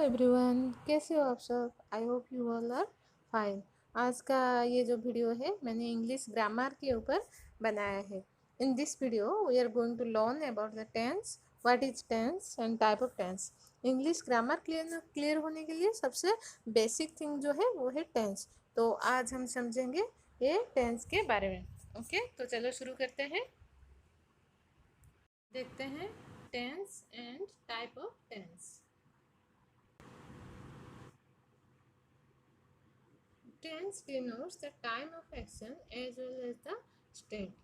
Everyone, कैसे हो आप सब। I hope you all are fine. आज का ये जो वीडियो है मैंने इंग्लिश ग्रामर के ऊपर बनाया है। In this video we are going to learn about the tense, what is tense and type of tense. English grammar clear होने के लिए सबसे बेसिक थिंग जो है वो है टेंस। तो आज हम समझेंगे ये टेंस के बारे में। ओके, तो चलो शुरू करते हैं। देखते हैं tense and type of tense. Tense denotes the time of action as well as the state.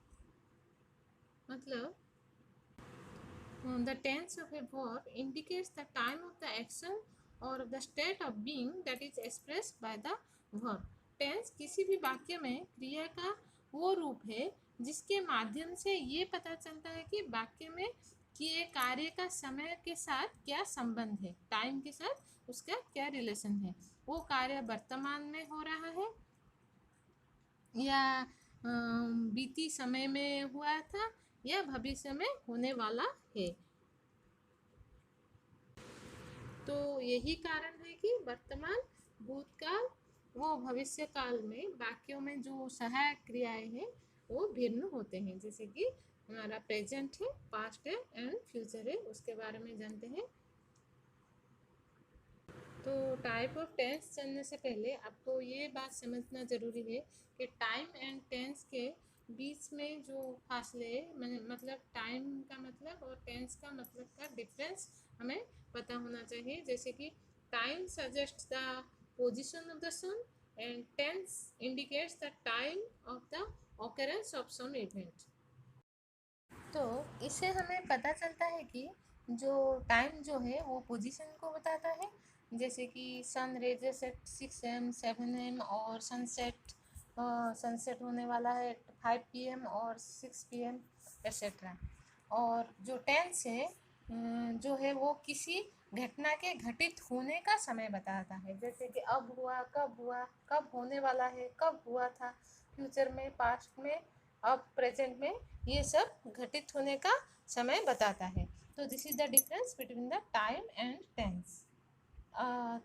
मतलब the tense of a verb indicates the time of the action or the state of being that is expressed by the verb. Tense किसी भी वाक्य में क्रिया का वो रूप है जिसके माध्यम से ये पता चलता है कि वाक्य में किए कार्य का समय के साथ क्या संबंध है, टाइम के साथ उसका क्या रिलेशन है। वो कार्य वर्तमान में हो रहा है या बीती समय में हुआ था या भविष्य में होने वाला है। तो यही कारण है कि वर्तमान, भूतकाल व भविष्य काल में वाक्यों में जो सहायक क्रियाएं हैं वो भिन्न होते हैं। जैसे कि हमारा प्रेजेंट है, पास्ट है एंड फ्यूचर है, उसके बारे में जानते हैं। तो टाइप ऑफ टेंस जानने से पहले आपको ये बात समझना ज़रूरी है कि टाइम एंड टेंस के बीच में जो फासले, मतलब टाइम का मतलब और टेंस का मतलब का डिफरेंस हमें पता होना चाहिए। जैसे कि time suggest the position of the sun and tense indicates the time of the occurrence of some event. तो इससे हमें पता चलता है कि जो टाइम जो है वो पोजीशन को बताता है। जैसे कि सन रेजेस एट 6 am 7 am और सनसेट होने वाला है 5 PM और 6 PM एक्सेट्रा। और जो टेंस है जो है वो किसी घटना के घटित होने का समय बताता है। जैसे कि अब हुआ, कब होने वाला है, कब हुआ था, फ्यूचर में, पास्ट में, अब प्रेजेंट में, ये सब घटित होने का समय बताता है। तो this is the difference between the time and tense.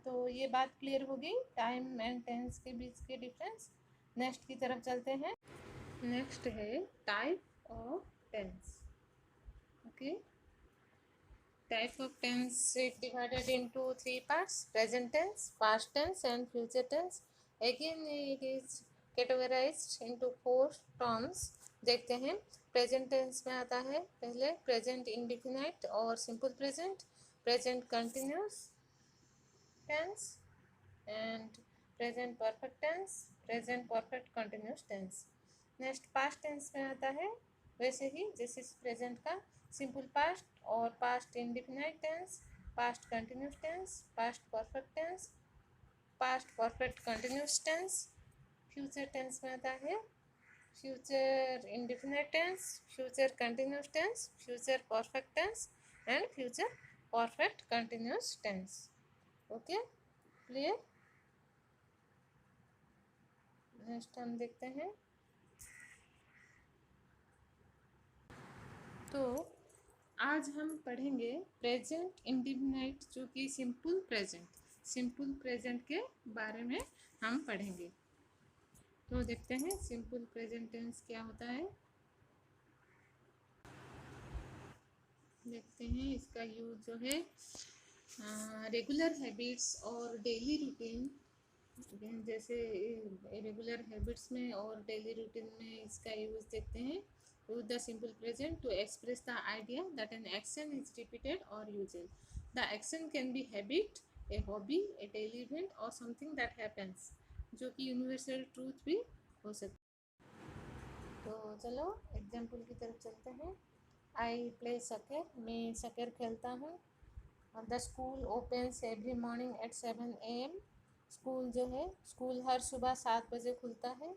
तो ये बात क्लियर हो गई टाइम एंड टेंस के बीच के डिफरेंस। नेक्स्ट की तरफ चलते हैं। नेक्स्ट है type of tense. Okay, type of tense is divided into three parts: present tense, past tense and future tense. Again it is categorized into four terms. देखते हैं। Present tense में आता है पहले प्रेजेंट इंडिफिनाइट और simple present, present continuous tense and present perfect tense, present perfect continuous tense. Next past tense में आता है वैसे ही जैसे प्रेजेंट का सिंपल पास्ट और past indefinite tense, past continuous tense, past perfect tense, past perfect continuous tense. Future tense में आता है future indefinite tense, future continuous tense, future perfect tense and future perfect continuous tense. Okay, clear. Next हम देखते हैं। तो आज हम पढ़ेंगे प्रेजेंट इंडिफिनाइट जो कि सिंपल प्रेजेंट के बारे में हम पढ़ेंगे। तो देखते हैं सिंपल प्रेजेंट टेंस क्या होता है। देखते हैं इसका यूज जो है रेगुलर हैबिट्स और डेली रूटीन। जैसे रेगुलर हैबिट्स में और डेली रूटीन में इसका यूज देखते हैं। Use the simple present to express the idea that an action is repeated और usual. The action can be habit, a hobby, a daily event और something that happens, जो कि यूनिवर्सल ट्रूथ भी हो सकता है। तो चलो एग्जाम्पल की तरफ चलते हैं। आई प्ले सकर, मैं सकर खेलता हूँ। The school opens every morning at 7 AM। School जो है, स्कूल हर सुबह 7 बजे खुलता है।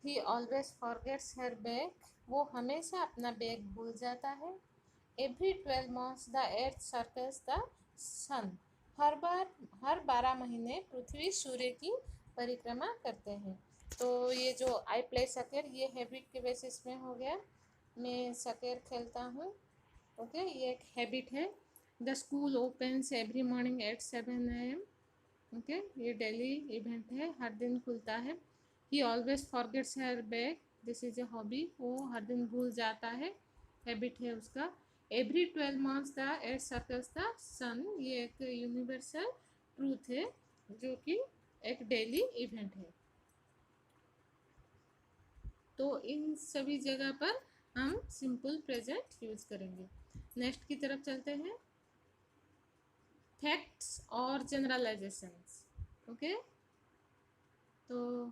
He always forgets her bag, वो हमेशा अपना बैग भूल जाता है। Every 12 months the earth circles the sun, हर 12 महीने पृथ्वी सूर्य की परिक्रमा करते हैं। तो ये जो आई प्ले सकर ये हैबिट के बेसिस में हो गया। मैं सकर खेलता हूँ। ओके, ये एक हैबिट है। The school opens every morning at 7 AM। Okay, ये डेली इवेंट है, हर दिन खुलता है। He always forgets her bag, this is a hobby, वो हर दिन भूल जाता है, हैबिट है उसका। Every 12 months the earth circles the sun, ये एक यूनिवर्सल ट्रूथ है जो कि एक डेली इवेंट है। तो इन सभी जगह पर हम सिंपल प्रेजेंट यूज करेंगे। नेक्स्ट की तरफ चलते हैं, फैक्ट्स और जनरलाइजेशंस। ओके, तो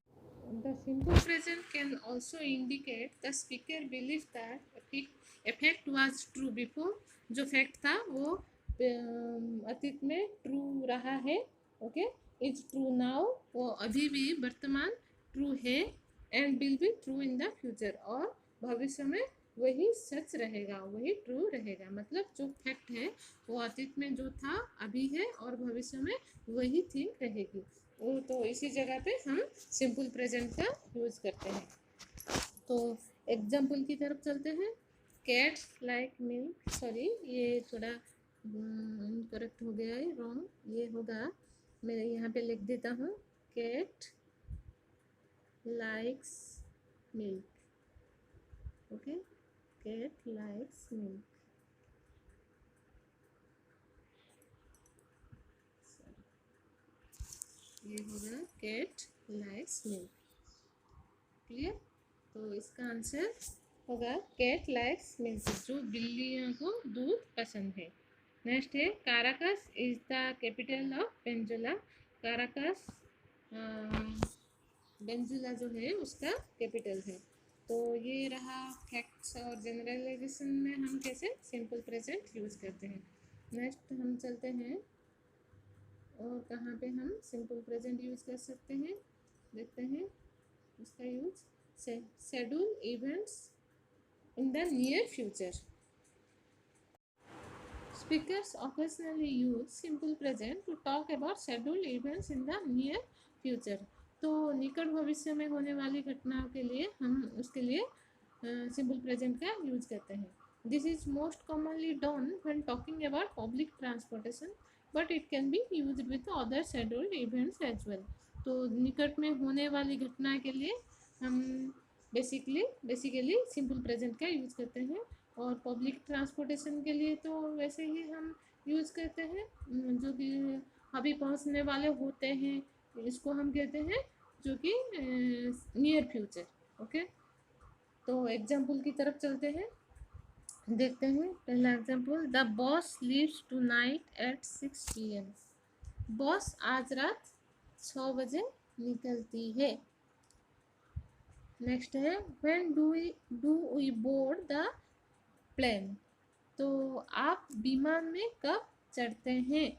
the simple present can also indicate the speaker believe that a fact was true before, जो फैक्ट था वो अतीत में ट्रू रहा है। ओके, इज ट्रू नाउ, वो अभी भी वर्तमान ट्रू है, and will be true in the future, और भविष्य में वही सच रहेगा, वही ट्रू रहेगा। मतलब जो फैक्ट है वो अतीत में जो था अभी है और भविष्य में वही थिंग रहेगी। वो तो इसी जगह पे हम सिंपल प्रेजेंट का यूज करते हैं। तो एग्जाम्पल की तरफ चलते हैं, कैट लाइक मिल्क, सॉरी ये थोड़ा करेक्ट हो गया है, रॉन्ग, ये होगा, मैं यहाँ पे लिख देता हूँ, cat likes milk. Okay, cat likes milk, ये होगा कैट लाइक्स मिल्क। क्लियर? तो इसका आंसर होगा कैट लाइक्स मिल्क, जो बिल्लियों को दूध पसंद है। नेक्स्ट है, Caracas is the capital of Venezuela. Caracas Venezuela जो है उसका कैपिटल है। तो ये रहा फैक्ट्स और जनरलाइजेशन में हम कैसे सिंपल प्रेजेंट यूज करते हैं। नेक्स्ट हम चलते हैं, और कहाँ पे हम सिंपल प्रेजेंट यूज कर सकते हैं, देखते हैं उसका use. Schedule events in the near future. Speakers occasionally use simple present to talk about scheduled events in the near future. तो निकट भविष्य में होने वाली घटनाओं के लिए हम उसके लिए सिंपल प्रेजेंट का यूज करते हैं। This is most commonly done when talking about public transportation, but it can be use with other scheduled events as well. तो निकट में होने वाली घटना के लिए हम बेसिकली सिंपल प्रेजेंट का यूज करते हैं, और पब्लिक ट्रांसपोर्टेशन के लिए तो वैसे ही हम यूज करते हैं, जो कि अभी पहुंचने वाले होते हैं, इसको हम कहते हैं जो कि नियर फ्यूचर। ओके, तो एग्जाम्पल की तरफ चलते हैं, देखते हैं पहला example, the boss leaves tonight at 6 PM। Boss आज रात 6 बजे निकलती है। नेक्स्ट है, when do we board the plane. तो आप विमान में कब चढ़ते हैं।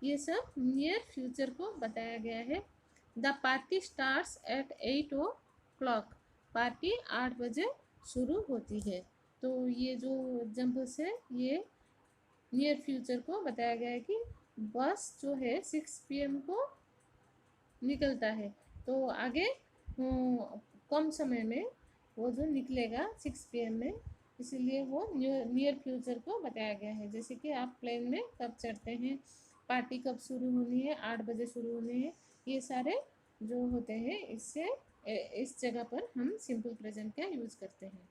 ये सब नियर फ्यूचर को बताया गया है। The party starts at 8 o'clock। Party 8 बजे शुरू होती है। तो ये जो एग्जाम्पल्स है ये नियर फ्यूचर को बताया गया है कि बस जो है 6 PM को निकलता है, तो आगे कम समय में वो जो निकलेगा 6 PM में, इसीलिए वो नियर फ्यूचर को बताया गया है। जैसे कि आप प्लेन में कब चढ़ते हैं, पार्टी कब शुरू होनी है, 8 बजे शुरू होनी है, ये सारे जो होते हैं इससे इस जगह पर हम सिंपल प्रेजेंट का यूज करते हैं।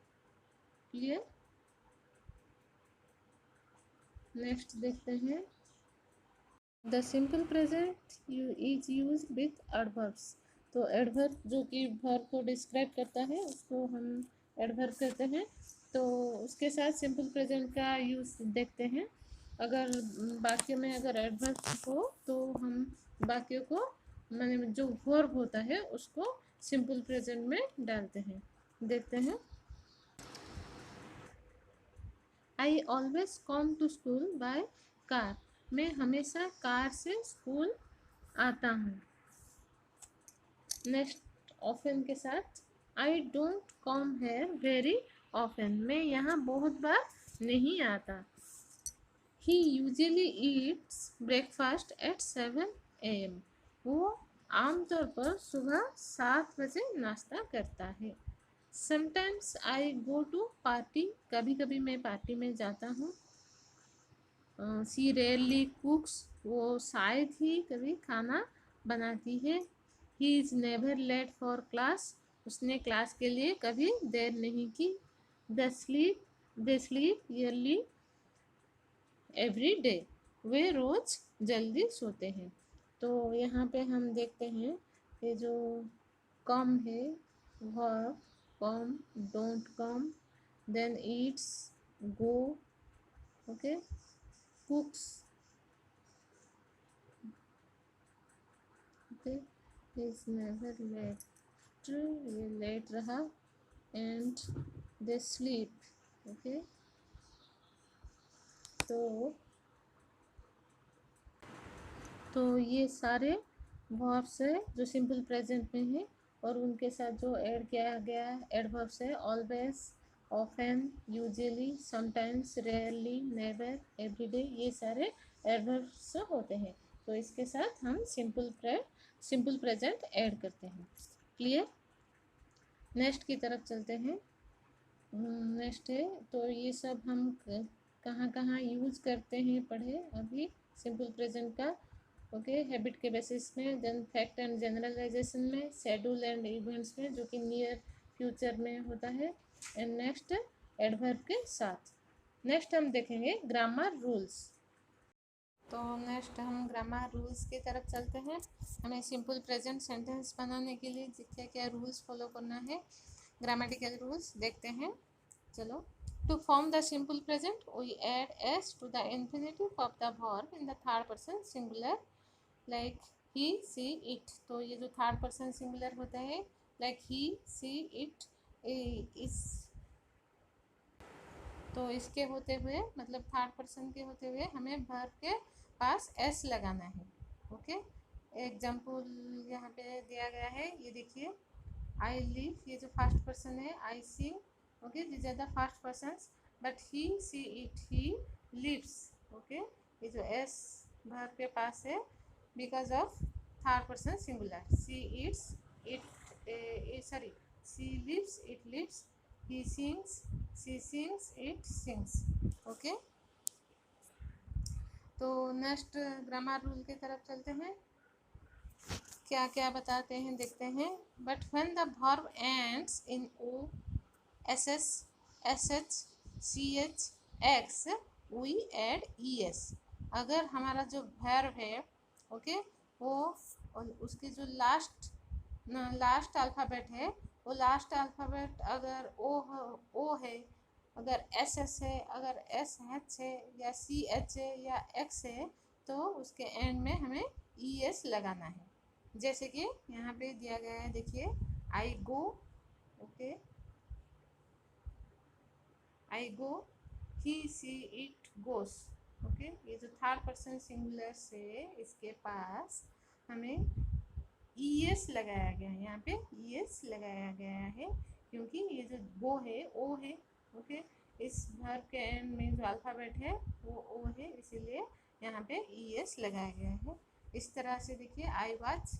क्लियर? नेक्स्ट देखते हैं, the simple present is use with adverbs. तो एडवर्ब जो कि वर्ब को डिस्क्राइब करता है उसको हम एडवर्ब कहते हैं। तो उसके साथ सिंपल प्रेजेंट का यूज देखते हैं। अगर वाक्य में अगर एडवर्ब हो तो हम वाक्य को माने जो वर्ब होता है उसको सिंपल प्रेजेंट में डालते हैं। देखते हैं, I always come to school by car. मैं हमेशा कार से स्कूल आता हूँ। नेक्स्ट ऑफन के साथ, I don't come here very often. मैं यहाँ बहुत बार नहीं आता। He usually eats breakfast at 7 AM। वो आमतौर पर सुबह 7 बजे नाश्ता करता है। Sometimes I go to party. कभी कभी मैं पार्टी में जाता हूँ। सी रेयरली कुक्स, वो शायद ही कभी खाना बनाती है। He is never late for class, उसने क्लास के लिए कभी देर नहीं की। They sleep early every day, वे रोज़ जल्दी सोते हैं। तो यहाँ पे हम देखते हैं कि जो कम है verb, come, don't come, then eats, go, okay, cooks, okay, is never late, ये लेट रहा, एंड दे स्लीप, ओके। तो ये सारे वर्ब्स है जो सिंपल प्रेजेंट में है, और उनके साथ जो ऐड किया गया एडवर्ब्स है always, often, usually, sometimes, rarely, never, everyday, ये सारे एडवर्ब्स होते हैं। तो इसके साथ हम सिंपल प्रेजेंट ऐड करते हैं। क्लियर? नेक्स्ट की तरफ चलते हैं। नेक्स्ट है, तो ये सब हम कहाँ कहाँ यूज करते हैं पढ़े अभी सिंपल प्रेजेंट का, ओके। हैबिट के बेसिस में, देन फैक्ट एंड जनरलाइजेशन में, शेड्यूल एंड इवेंट्स में जो कि नियर फ्यूचर में होता है, एंड नेक्स्ट एडवर्ब के साथ। नेक्स्ट हम देखेंगे ग्रामर रूल्स। तो नेक्स्ट हम ग्रामर रूल्स की तरफ चलते हैं। हमें सिंपल प्रेजेंट सेंटेंस बनाने के लिए क्या क्या रूल्स फॉलो करना है, ग्रामेटिकल रूल्स देखते हैं। चलो, to form the simple present we add s to the infinitive of the verb in the third person singular, like he, she, it। तो ये जो थर्ड पर्सन सिंगुलर होता है, like he, she, it, is, तो इसके होते हुए मतलब थर्ड पर्सन के होते हुए हमें वर्ब के पास एस लगाना है, ओके। एग्जाम्पल यहाँ पे दिया गया है, ये देखिए, आई लिव, ये जो फर्स्ट पर्सन है, I see, okay, this are the first persons, but he, she, it, he lives, okay. ये जो एस वर्ब के पास है because of third person singular, she its, it sorry, she lives, it lives, he sings, she sings, it sings, okay. तो next grammar rule की तरफ चलते हैं, क्या क्या बताते हैं देखते हैं। But when the verb ends in O, S S, S H, C H, X, we add E S. अगर हमारा जो वर्ब है, ओके, वो उसके जो लास्ट अल्फ़ाबेट है, वो लास्ट अल्फ़ाबेट अगर ओ है, अगर एस एस है, अगर एस एच है, या सी एच है, या एक्स है, तो उसके एंड में हमें ई एस लगाना है। जैसे कि यहाँ पे दिया गया है, देखिए, I go, okay, I go, he, she, it goes, okay. ये जो थर्ड पर्सन सिंगुलर से इसके पास हमें ई एस लगाया गया है, यहाँ पे ई एस लगाया गया है क्योंकि ये जो गो है ओ है, ओके। इस वर्ब के एंड में जो अल्फ़ाबेट है वो ओ है, इसीलिए यहाँ पे ई एस लगाया गया है। इस तरह से देखिए, आई वॉच,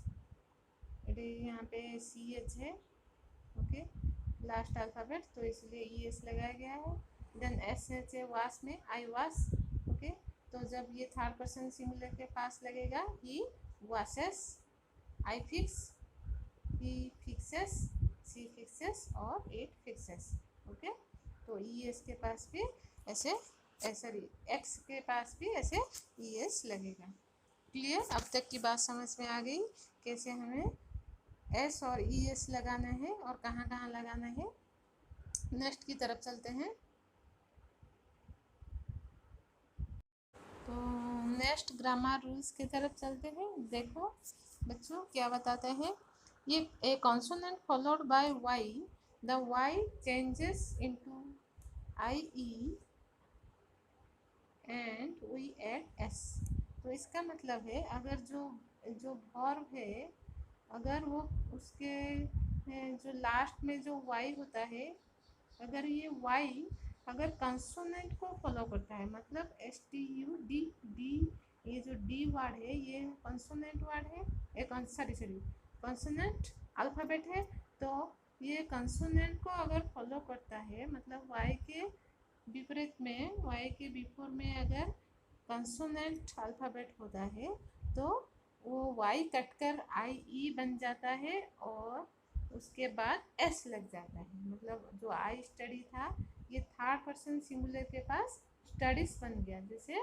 यहाँ पे सी एच है, ओके, लास्ट अल्फ़ाबेट, तो इसलिए ई एस लगाया गया है। देन एस एच है वास में, आई वास, ओके। तो जब ये थर्ड पर्सन सिंगुलर के पास लगेगा, he washes, I fix, he fixes, she fixes, और इट फिक्सेस, ओके। तो ई एस के पास भी ऐसे सॉरी एक्स के पास भी ऐसे ई एस लगेगा। क्लियर? अब तक की बात समझ में आ गई कैसे हमें एस और ई एस लगाना है और कहाँ कहाँ लगाना है। नेक्स्ट की तरफ चलते हैं। तो नेक्स्ट ग्रामर रूल्स की तरफ चलते हैं। देखो बच्चों क्या बताते हैं, ये a consonant followed by Y, the Y changes into I E and we add S. तो इसका मतलब है अगर जो वर्ब है, अगर वो उसके जो लास्ट में जो वाई होता है, अगर ये वाई अगर कंसोनेंट को फॉलो करता है, मतलब S T U D D, ये जो डी वर्ड है ये कंसोनेंट वर्ड है, एक सॉरी कंसोनेंट अल्फ़ाबेट है। तो ये कंसोनेंट को अगर फॉलो करता है, मतलब वाई के विपरीत में, वाई के बिफोर में अगर कंसोनेंट अल्फ़ाबेट होता है तो वो वाई कटकर आई ई बन जाता है और उसके बाद एस लग जाता है। मतलब जो आई स्टडी था ये थर्ड पर्सन सिंगुलर के पास स्टडीज बन गया, जैसे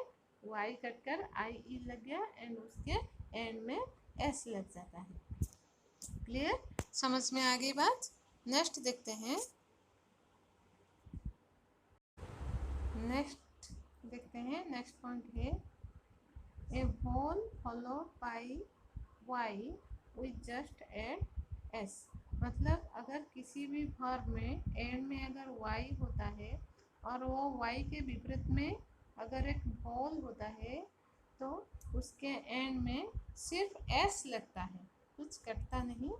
वाई कटकर आई ई लग गया एंड उसके एंड में एस लग जाता है। क्लियर, समझ में आ गई बात। नेक्स्ट देखते हैं, नेक्स्ट पॉइंट है a whole followed by Y with just add S. मतलब अगर किसी भी वर्ब में एंड में अगर वाई होता है और वो वाई के विपरीत में अगर एक होल होता है तो उसके एंड में सिर्फ एस लगता है, कुछ कटता नहीं,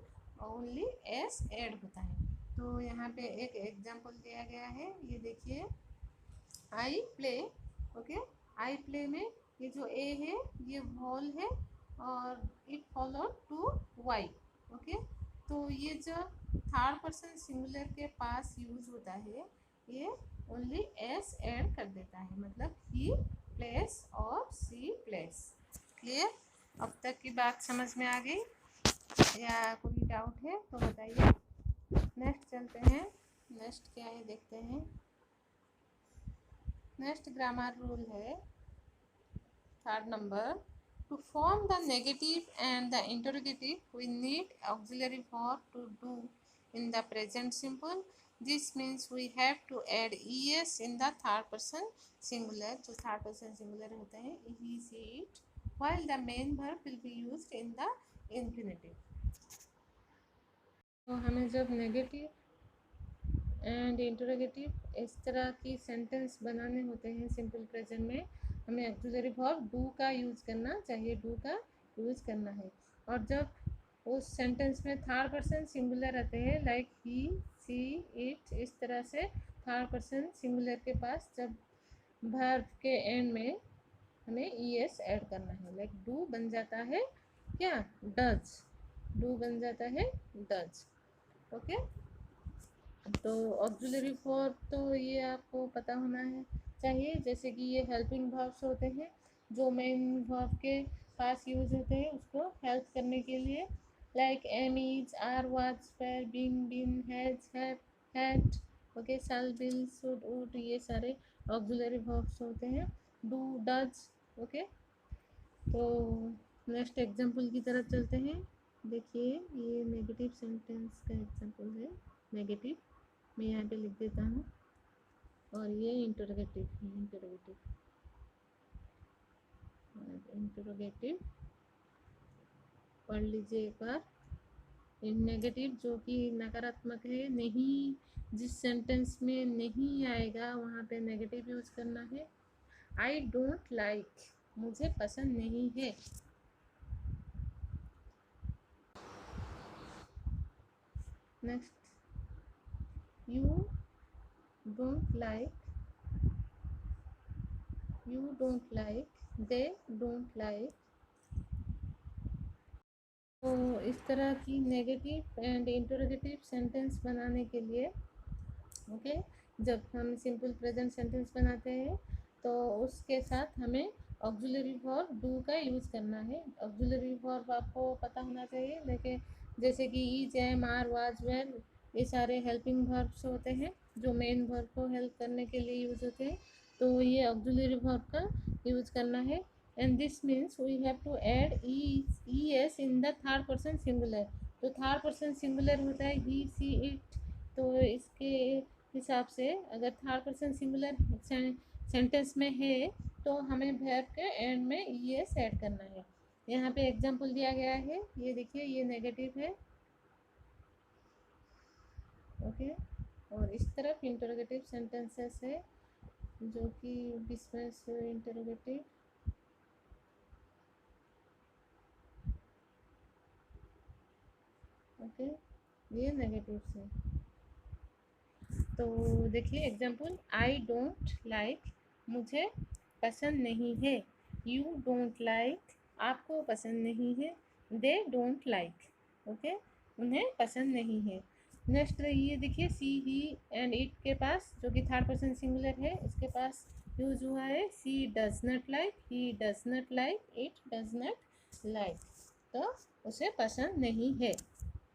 ओनली एस ऐड होता है। तो यहाँ पे एक एग्जांपल दिया गया है, ये देखिए I play. Okay, I play में ये जो ए है ये वॉल है और it followed to Y. Okay, तो ये जो थर्ड पर्सन सिंगुलर के पास यूज होता है ये ओनली एस ऐड कर देता है, मतलब ही प्लेस और सी प्लेस। क्लियर, अब तक की बात समझ में आ गई या कोई डाउट है तो बताइए। नेक्स्ट चलते हैं, नेक्स्ट क्या है देखते हैं। नेक्स्ट ग्रामर रूल है third number, to form the negative and the interrogative we need auxiliary verb to do in the present simple. This means we have to add es in the third person singular, जो third person singular होते हैं he she it, while the main verb will be used in the infinitive. तो हमें जब negative and interrogative इस तरह की sentence बनाने होते हैं सिंपल प्रेजेंट में, हमें ऑक्सिलरी वर्ब डू का यूज़ करना चाहिए, डू का यूज़ करना है। और जब उस सेंटेंस में थर्ड पर्सन सिंगुलर रहते हैं लाइक ही सी इट, इस तरह से थर्ड पर्सन सिंगुलर के पास जब वर्ब के एंड में हमें ई एस ऐड करना है, लाइक डू बन जाता है क्या, डज, डू बन जाता है डज। ओके, तो ऑक्सिलरी वर्ब तो ये आपको पता होना है चाहिए, जैसे कि ये हेल्पिंग वर्ब्स होते हैं जो मेन वर्ब के पास यूज होते हैं उसको हेल्प करने के लिए, like am is, are, was, were, been, been, has, have, had. Okay, shall, will, should, would, ये सारे ऑक्सिलरी वर्ब्स होते हैं, डू, डज। ओके, तो नेक्स्ट एग्जांपल की तरफ चलते हैं। देखिए ये नेगेटिव सेंटेंस का एग्जांपल है, नेगेटिव मैं यहाँ पे लिख देता हूँ, और ये इंटरोगेटिव है, इंटरोगेटिव पढ़ लीजिए एक बार। नेगेटिव जो कि नकारात्मक है, नहीं, जिस सेंटेंस में नहीं आएगा वहाँ पे नेगेटिव यूज करना है। आई डोंट लाइक, मुझे पसंद नहीं है। Next, you don't like, you don't like, they don't like। तो इस तरह की नेगेटिव एंड इंटरोगेटिव सेंटेंस बनाने के लिए ओके, जब हम सिंपल प्रेजेंट सेंटेंस बनाते हैं तो उसके साथ हमें ऑक्सिलरी वर्ब डू का यूज़ करना है। ऑक्सिलरी वर्ब आपको पता होना चाहिए, लेकिन जैसे कि is, am, are, was, were, ये सारे हेल्पिंग वर्ब्स होते हैं जो मेन वर्ब को हेल्प करने के लिए यूज़ होते हैं, तो ये ऑक्सिलरी वर्ब का यूज़ करना है। And this means we have to add E S in the third person singular. तो थर्ड पर्सन सिंगुलर होता है ही, सी, इट, तो इसके हिसाब से अगर थर्ड पर्सन सिंगुलर सेंटेंस में है तो हमें वर्ब के एंड में ई एस ऐड करना है। यहाँ पे एग्जांपल दिया गया है, ये देखिए ये नेगेटिव है। ओके, और इस तरफ इंटरोगेटिव सेंटेंसेस है जो कि बिजनेस इंटरोगेटिव। ओके, ये नेगेटिव से। तो देखिए एग्जांपल, आई डोंट लाइक, मुझे पसंद नहीं है। यू डोंट लाइक, आपको पसंद नहीं है। दे डोंट लाइक, ओके, उन्हें पसंद नहीं है। नेक्स्ट ये देखिए सी, ही एंड इट के पास जो कि थर्ड पर्सन सिंगुलर है इसके पास यूज हुआ है she does not like, he does not like, it does not like, तो उसे पसंद नहीं है।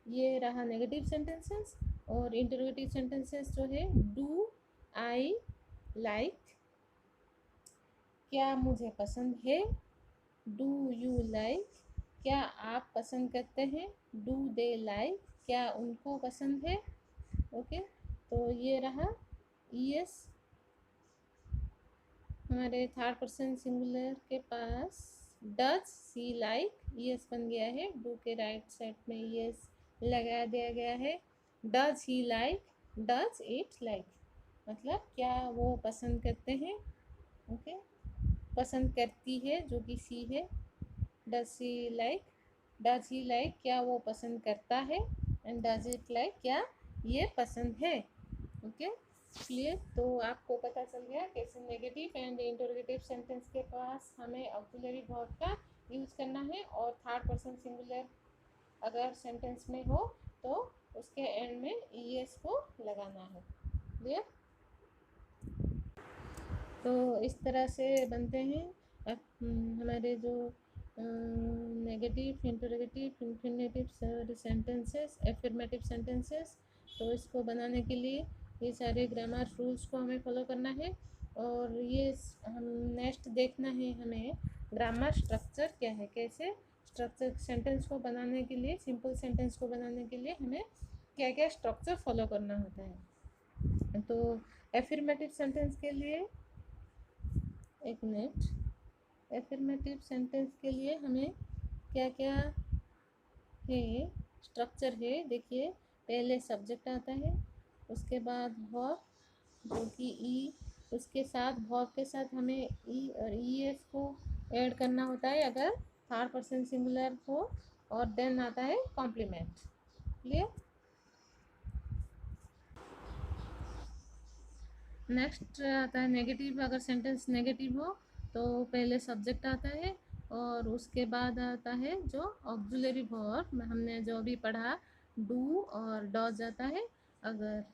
ये रहा नेगेटिव सेंटेंसेस। और इंटरोगेटिव सेंटेंसेस जो है, डू आई लाइक, क्या मुझे पसंद है। डू यू लाइक, क्या आप पसंद करते हैं। डू दे लाइक, क्या उनको पसंद है। ओके, तो ये रहा ईएस। हमारे थर्ड पर्सन सिंगुलर के पास डज सी लाइक, ईएस बन गया है। डू के राइट साइड में ईएस लगा दिया गया है। Does he like, does it like, मतलब क्या वो पसंद करते हैं। ओके, पसंद करती है जो कि सी है। Does he like, does he like, क्या वो पसंद करता है। एंड डज इट लाइक, क्या ये पसंद है। Okay, clear. तो आपको पता चल गया कैसे नेगेटिव एंड इंटरोगेटिव सेंटेंस के पास हमें ऑक्सिलरी वर्ब का यूज़ करना है, और थर्ड पर्सन सिंगुलर अगर सेंटेंस में हो तो उसके एंड में ईएस को लगाना है। क्लियर। तो इस तरह से बनते हैं हमारे जो negative, interrogative, infinitive sentences, affirmative sentences. तो इसको बनाने के लिए ये सारे ग्रामर रूल्स को हमें फॉलो करना है। और ये हम नेक्स्ट देखना है हमें ग्रामर स्ट्रक्चर क्या है, कैसे स्ट्रक्चर सेंटेंस को बनाने के लिए, सिंपल सेंटेंस को बनाने के लिए हमें क्या क्या स्ट्रक्चर फॉलो करना होता है। तो एफर्मेटिव सेंटेंस के लिए, एक मिनट, एफर्मेटिव सेंटेंस के लिए हमें क्या क्या है स्ट्रक्चर है, देखिए। पहले सब्जेक्ट आता है, उसके बाद वर्ब जो कि ई, उसके साथ वर्ब के साथ हमें ई और ई एस को ऐड करना होता है अगर थर्ड पर्सन सिंगुलर हो। और देन आता है कॉम्प्लीमेंट। क्लियर। नेक्स्ट आता है नेगेटिव। अगर सेंटेंस नेगेटिव हो तो पहले सब्जेक्ट आता है, और उसके बाद आता है जो ऑक्सिलरी वर्ब हमने जो भी पढ़ा, डू और डज आता है। अगर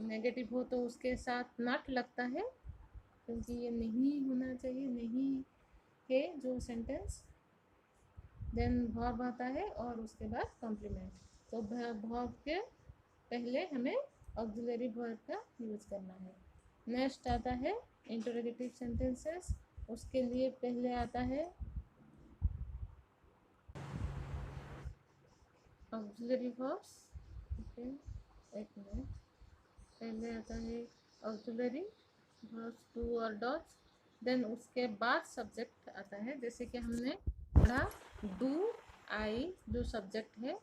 नेगेटिव हो तो उसके साथ नॉट लगता है, क्योंकि ये नहीं होना चाहिए, नहीं है जो सेंटेंस। देन वर्ब आता है और उसके बाद कॉम्प्लीमेंट। तो वर्ब के पहले हमें ऑक्सिलरी वर्ब का यूज़ करना है। नेक्स्ट आता है इंटरोगेटिव सेंटेंसेस। उसके लिए पहले आता है ऑक्सिलरी वर्ब्स। ओके, एक मिनट, पहले आता है ऑक्सिलरी वर्ब्स डू और डज। देन उसके बाद सब्जेक्ट आता है, जैसे कि हमने पढ़ा डू आई जो सब्जेक्ट है,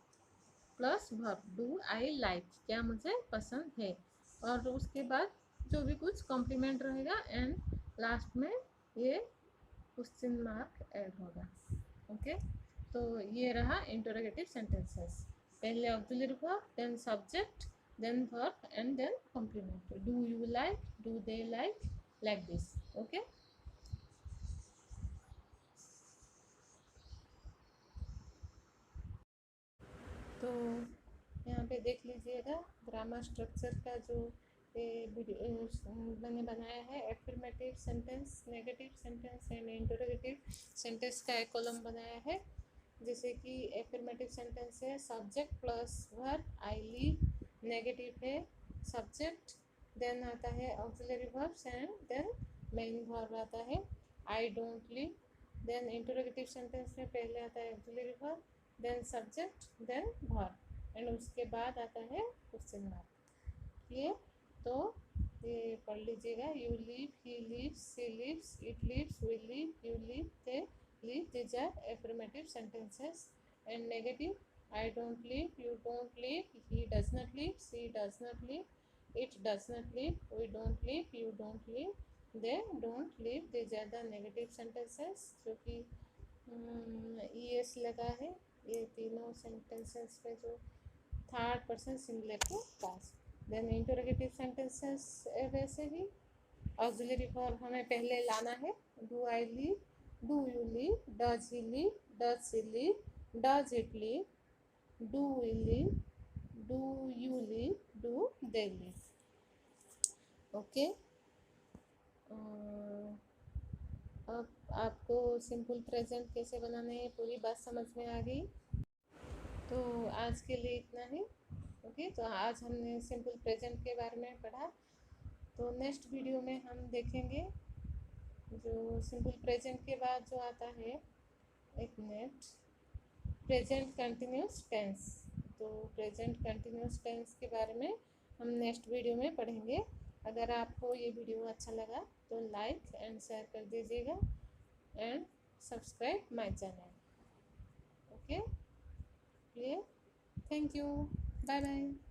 plus verb do I like, क्या मुझे पसंद है। और उसके बाद जो भी कुछ कॉम्प्लीमेंट रहेगा, एंड लास्ट में ये क्वेश्चन मार्क ऐड होगा। ओके, तो ये रहा इंटरोगेटिव सेंटेंसेस। पहले auxiliary verb, then subject, then verb, and then complement. Do you like, do they like, like this. Okay, तो यहाँ पे देख लीजिएगा ग्रामर स्ट्रक्चर का जो मैंने बनाया है। Affirmative sentence, negative sentence and interrogative sentence का एक कॉलम बनाया है। जैसे कि एफर्मेटिव सेंटेंस है subject plus verb, I leave. Negative है सब्जेक्ट, देन आता है auxiliary verbs, and then main verb आता है I don't leave. Then interrogative sentence में पहले आता है auxiliary verb, then subject, then verb, and उसके बाद आता है क्वेश्चन मार्क। ये तो ये पढ़ लीजिएगा। You leave, he leaves, she leaves, it leaves, we leave, you leave, they leave. These are affirmative sentences. And negative, I don't live, you don't live, he does not live, she does not live, it does not live, we don't live, you don't live, they don't live. These are the negative sentences जो कि ES लगा है ये तीनों sentences पे जो third person singular के पास। Then interrogative sentences वैसे ही ऑक्सिलरी वर्ब हमें पहले लाना है। Do I leave, do you leave, does he leave, does she leave, does it leave, do we leave, do you leave, do they leave. Okay, अब आपको simple present कैसे बनाना है पूरी बात समझ में आ गई। तो आज के लिए इतना ही। ओके, तो आज हमने सिंपल प्रेजेंट के बारे में पढ़ा। तो नेक्स्ट वीडियो में हम देखेंगे जो सिंपल प्रेजेंट के बाद जो आता है, एक मिनट, प्रेजेंट कंटिन्यूस टेंस। तो प्रेजेंट कंटिन्यूस टेंस के बारे में हम नेक्स्ट वीडियो में पढ़ेंगे। अगर आपको ये वीडियो अच्छा लगा तो लाइक एंड शेयर कर दीजिएगा and subscribe my channel. Okay, clear? Thank you, bye bye.